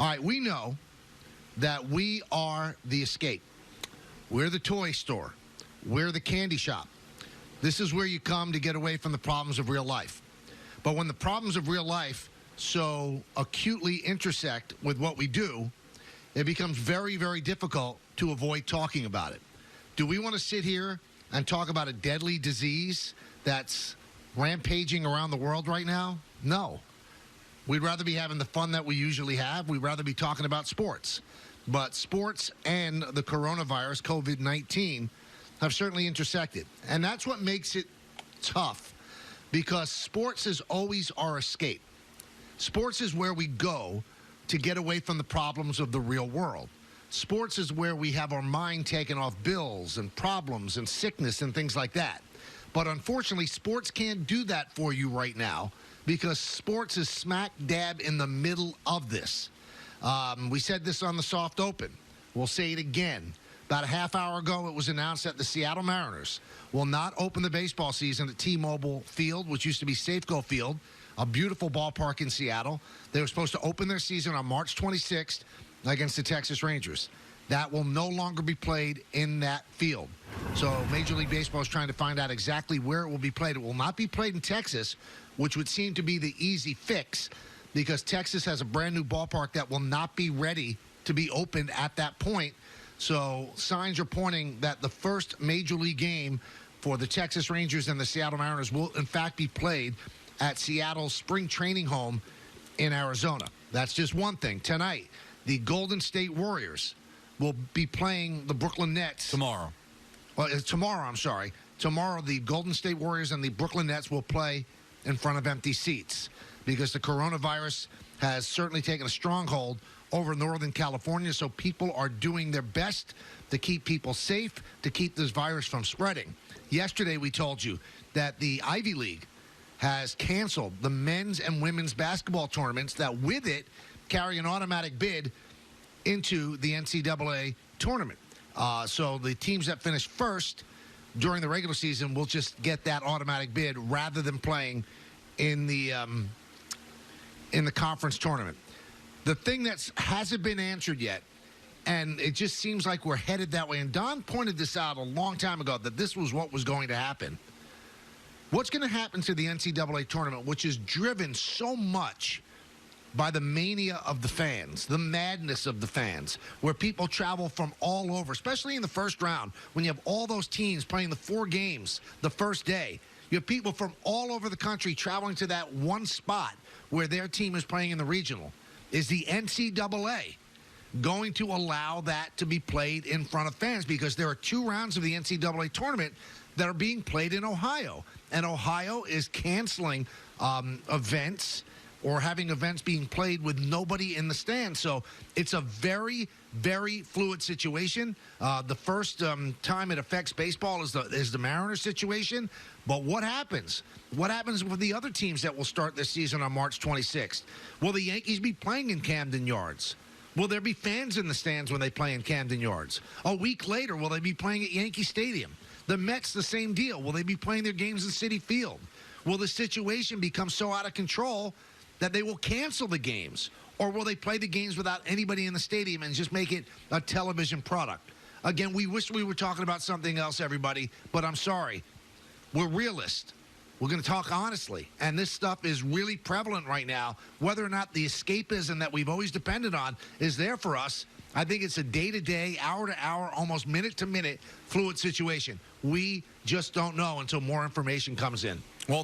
All right, we know that we are the escape. We're the toy store. We're the candy shop. This is where you come to get away from the problems of real life. But when the problems of real life so acutely intersect with what we do, it becomes very, very difficult to avoid talking about it. Do we want to sit here and talk about a deadly disease that's rampaging around the world right now? No. We'd rather be having the fun that we usually have. We'd rather be talking about sports. But sports and the coronavirus, COVID-19, have certainly intersected. And that's what makes it tough, because sports is always our escape. Sports is where we go to get away from the problems of the real world. Sports is where we have our mind taken off bills and problems and sickness and things like that. But unfortunately, sports can't do that for you right now, because sports is smack dab in the middle of this. We said this on the Soft Open. We'll say it again. About a half hour ago, it was announced that the Seattle Mariners will not open the baseball season at T-Mobile Field, which used to be Safeco Field, a beautiful ballpark in Seattle. They were supposed to open their season on March 26th against the Texas Rangers. That will no longer be played in that field. So Major League Baseball is trying to find out exactly where it will be played. It will not be played in Texas, which would seem to be the easy fix, because Texas has a brand new ballpark that will not be ready to be opened at that point. So signs are pointing that the first Major League game for the Texas Rangers and the Seattle Mariners will, in fact, be played at Seattle's spring training home in Arizona. That's just one thing. Tonight, the Golden State Warriors will be playing the Brooklyn Nets. Tomorrow, the Golden State Warriors and the Brooklyn Nets will play in front of empty seats, because the coronavirus has certainly taken a stronghold over Northern California. So people are doing their best to keep people safe, to keep this virus from spreading. Yesterday, we told you that the Ivy League has canceled the men's and women's basketball tournaments that with it carry an automatic bid into the NCAA tournament. So the teams that finish first during the regular season will just get that automatic bid rather than playing in the conference tournament. The thing that hasn't been answered yet, and it just seems like we're headed that way, and Don pointed this out a long time ago, that this was what was going to happen. What's going to happen to the NCAA tournament, which is driven so much by the mania of the fans, the madness of the fans, where people travel from all over, especially in the first round, when you have all those teams playing the 4 games the first day. You have people from all over the country traveling to that one spot where their team is playing in the regional. Is the NCAA going to allow that to be played in front of fans? Because there are 2 rounds of the NCAA tournament that are being played in Ohio. And Ohio is canceling events or having events being played with nobody in the stands. So it's a very, very fluid situation. The first time it affects baseball is the Mariners situation. But what happens? What happens with the other teams that will start this season on March 26th? Will the Yankees be playing in Camden Yards? Will there be fans in the stands when they play in Camden Yards? A week later, will they be playing at Yankee Stadium? The Mets, the same deal. Will they be playing their games in Citi Field? Will the situation become so out of control that they will cancel the games? Or will they play the games without anybody in the stadium and just make it a television product? Again, we wish we were talking about something else, everybody, but I'm sorry. We're realists. We're going to talk honestly. And this stuff is really prevalent right now. Whether or not the escapism that we've always depended on is there for us, I think it's a day-to-day, hour-to-hour, almost minute-to-minute fluid situation. We just don't know until more information comes in. Well,